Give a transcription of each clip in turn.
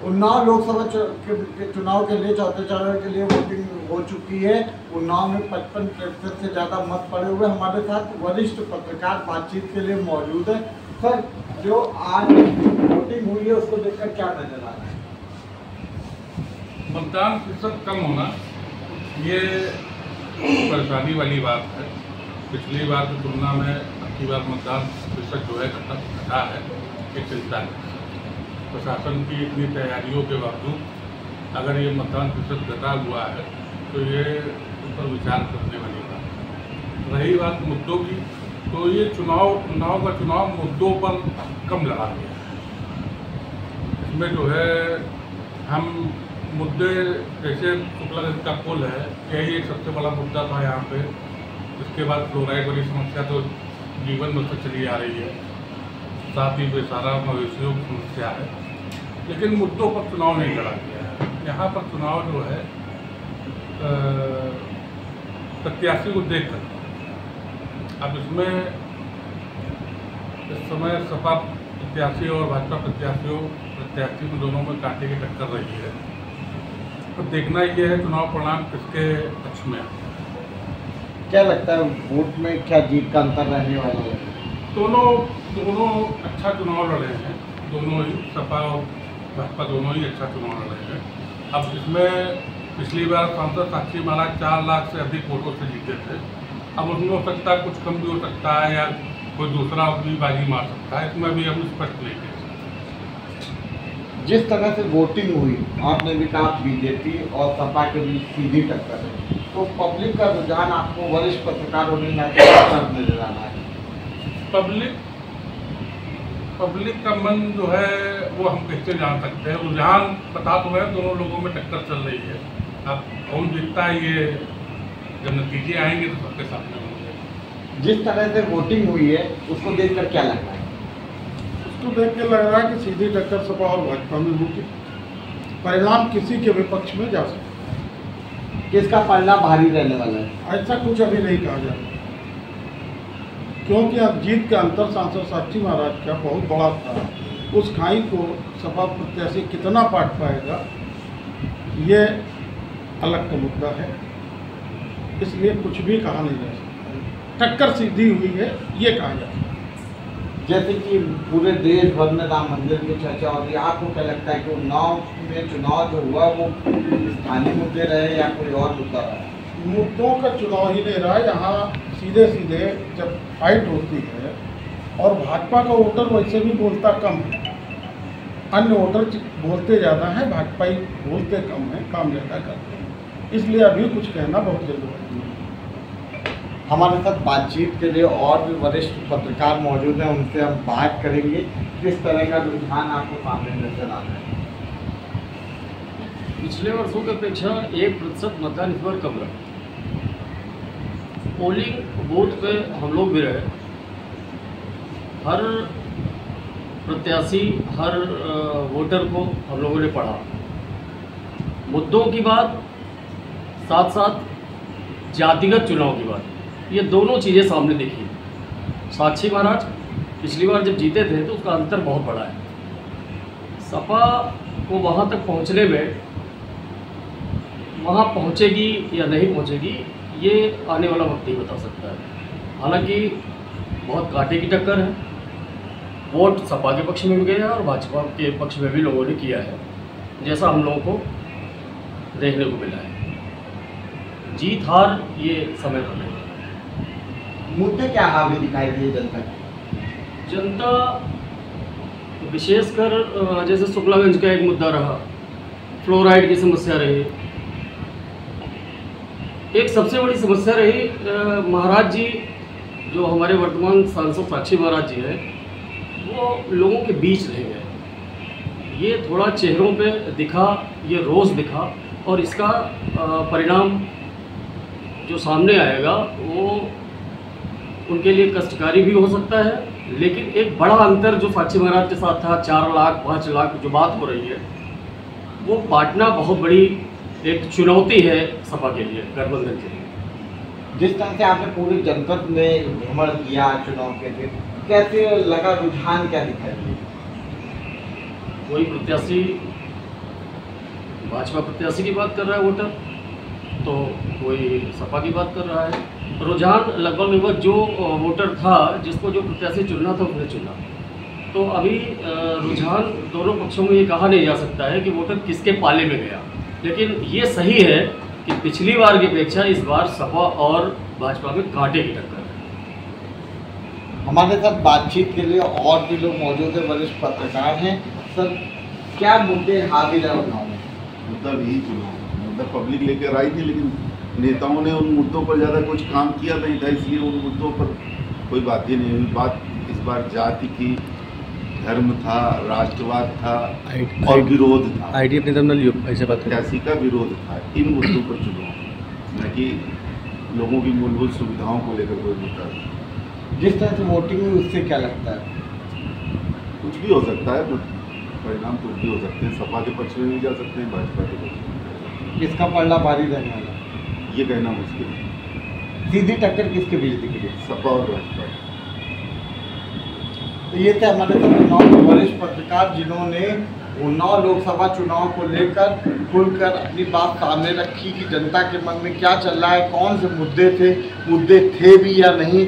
उन्नाव लोकसभा के चुनाव के लिए चौथे चरण के लिए वोटिंग हो चुकी है। उन्नाव में 55% से ज़्यादा मत पड़े हुए। हमारे साथ वरिष्ठ पत्रकार बातचीत के लिए मौजूद है। सर, जो आज वोटिंग हुई है उसको देखकर क्या नजर आ रहा है? मतदान प्रतिशत कम होना ये परेशानी वाली बात है। पिछली बार की तुलना में अब की बार मतदान प्रतिशत जो है घटा है, ये चिंता है। प्रशासन की इतनी तैयारियों के बावजूद अगर ये मतदान प्रतिशत घटा हुआ है तो ये उस पर विचार करने वाली बात है। रही बात मुद्दों की, तो ये उन्नाव का चुनाव मुद्दों पर कम लड़ा गया है। इसमें जो है हम मुद्दे, जैसे शुक्लागंज का पुल है, यही एक सबसे बड़ा मुद्दा था यहाँ पे। इसके बाद फ्लोराइड वाली समस्या तो जीवन में से चली आ रही है, साथ ही बेसहारा मवेशियों की समस्या है। लेकिन मुद्दों पर चुनाव नहीं लड़ा गया है। यहाँ पर चुनाव जो है प्रत्याशी को देखकर, अब इसमें इस समय सपा प्रत्याशी और भाजपा प्रत्याशी में दोनों में कांटे की टक्कर रही है। तो देखना ये है चुनाव परिणाम किसके पक्ष में है। क्या लगता है वोट में क्या जीत का अंतर रहने वाला है? दोनों अच्छा चुनाव लड़े हैं। दोनों ही, सपा और भाजपा दोनों ही अच्छा चुनाव लड़े हैं। अब इसमें पिछली बार सांसद साक्षी महाराज 4 लाख से अधिक वोटों से जीते थे। अब उसमें हो सकता है कुछ कम भी हो सकता है या कोई दूसरा भी बाजी मार सकता है। इसमें भी हम स्पष्ट नहीं कह सकते। जिस तरह से वोटिंग हुई, आपने भी कहा बीजेपी और सपा के बीच सीधी टक्कर है, तो पब्लिक का रुझान आपको वरिष्ठ पत्रकार होने नजर आ रहा है? पब्लिक का मन जो है वो हम कैसे जान सकते हैं? रुझान पता तो है, दोनों लोगों में टक्कर चल रही है। अब कौन जीतता है ये जब नतीजे आएंगे तो सबके सामने होंगे। जिस तरह से वोटिंग हुई है उसको देखकर क्या लग रहा है? उसको देख के लग रहा है कि सीधी टक्कर सपा और भाजपा में होगी। परिणाम किसी के विपक्ष में जा सकता है। किसका पलड़ा भारी रहने वाला है? ऐसा कुछ अभी नहीं कहा जा सकता, क्योंकि अब जीत का अंतर सांसद साक्षी महाराज का बहुत बड़ा था। उस खाई को सपा प्रत्याशी कितना पाट पाएगा, ये अलग का मुद्दा है। इसलिए कुछ भी कहा नहीं जा सकता। टक्कर सीधी हुई है ये कहा जा सकता है। जैसे कि पूरे देश भर में राम मंदिर की चर्चा हो रही है, आपको क्या लगता है कि उन्नाव में चुनाव जो हुआ वो स्थानीय मुद्दे रहे या कोई और मुद्दा रहा? मुद्दों का चुनाव ही नहीं रहा। यहाँ सीधे सीधे जब फाइट होती है, और भाजपा का वोटर वैसे भी बोलता कम है, अन्य वोटर बोलते ज़्यादा हैं, भाजपा ही बोलते कम हैं, काम ज़्यादा करते हैं। इसलिए अभी कुछ कहना बहुत जरूरी है। हमारे साथ बातचीत के लिए और भी वरिष्ठ पत्रकार मौजूद हैं, उनसे हम बात करेंगे। किस तरह का रुझान आपको सामने नजर आ रहा है? पिछले वर्षों की अपेक्षा 1% मतदान इस बार कम रहा। पोलिंग बूथ पे हम लोग भी रहे। हर प्रत्याशी, हर वोटर को हम लोगों ने पढ़ा। मुद्दों की बात, साथ साथ जातिगत चुनाव की बात, ये दोनों चीज़ें सामने दिखी। साक्षी महाराज पिछली बार जब जीते थे तो उसका अंतर बहुत बड़ा है। सपा को वहाँ तक पहुँचने में, वहाँ पहुँचेगी या नहीं पहुँचेगी ये आने वाला वक्त ही बता सकता है। हालांकि बहुत कांटे की टक्कर है। वोट सपा के पक्ष में भी गया और भाजपा के पक्ष में भी लोगों ने किया है, जैसा हम लोगों को देखने को मिला है। जीत हार ये समय बनेगा। मुद्दे क्या हावी दिखाई दिए जनता के? जनता विशेषकर जैसे शुक्लागंज का एक मुद्दा रहा, फ्लोराइड की समस्या रही, एक सबसे बड़ी समस्या रही महाराज जी, जो हमारे वर्तमान सांसद साक्षी महाराज जी हैं, वो लोगों के बीच रह गए। ये थोड़ा चेहरों पे दिखा, ये रोज़ दिखा, और इसका परिणाम जो सामने आएगा वो उनके लिए कष्टकारी भी हो सकता है। लेकिन एक बड़ा अंतर जो साक्षी महाराज के साथ था, 4 लाख 5 लाख जो बात हो रही है, वो बांटना बहुत बड़ी एक चुनौती है सपा के लिए, गठबंधन के लिए। जिस तरह से आपने पूरी जनपद में भ्रमण किया चुनाव के दिन, कैसे लगा? रुझान क्या दिखाई दिए? कोई प्रत्याशी भाजपा प्रत्याशी की बात कर रहा है वोटर, तो कोई सपा की बात कर रहा है। रुझान लगभग जो वोटर था, जिसको जो प्रत्याशी चुनना था उसने चुना। तो अभी रुझान दोनों पक्षों में ये कहा नहीं जा सकता है कि वोटर किसके पाले में गया, लेकिन ये सही है कि पिछली बार की अपेक्षा इस बार सपा और भाजपा में कांटे की टक्कर है। हमारे साथ बातचीत के लिए और भी लोग मौजूद है, वरिष्ठ पत्रकार हैं। सर, क्या मुद्दे हावी रहे चुनाव में? मुद्दा भी चुनाव मुद्दा पब्लिक लेकर आई थी, लेकिन नेताओं ने उन मुद्दों पर ज़्यादा कुछ काम किया नहीं था, इसलिए उन मुद्दों पर कोई बात ही नहीं हुई। बात इस बार जाति की, धर्म था, राष्ट्रवाद था और विरोध था, आईटी अपने तरफ ऐसे बात प्रत्याशी का विरोध था। इन मुद्दों पर चुनाव, न कि लोगों की मूलभूत सुविधाओं को लेकर कोई मुद्दा। जिस तरह से वोटिंग हुई उससे क्या लगता है? कुछ भी हो सकता है, परिणाम कुछ भी हो सकते हैं। सपा के पक्ष में भी जा सकते हैं, भाजपा के पक्ष में भी जा सकते हैं। किसका पलड़ा भारी रहने वाला? ये कहना मुश्किल है। सीधी टक्कर किसके बीच दिख रही है? सपा और भाजपा। तो ये थे हमारे साथ उन्नाव के वरिष्ठ पत्रकार, जिन्होंने उन्नाव लोकसभा चुनाव को लेकर खुलकर अपनी बात सामने रखी कि जनता के मन में क्या चल रहा है, कौन से मुद्दे थे भी या नहीं,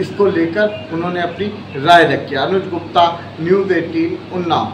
इसको लेकर उन्होंने अपनी राय रखी। अनुज गुप्ता, न्यूज़ 18 उन्नाव।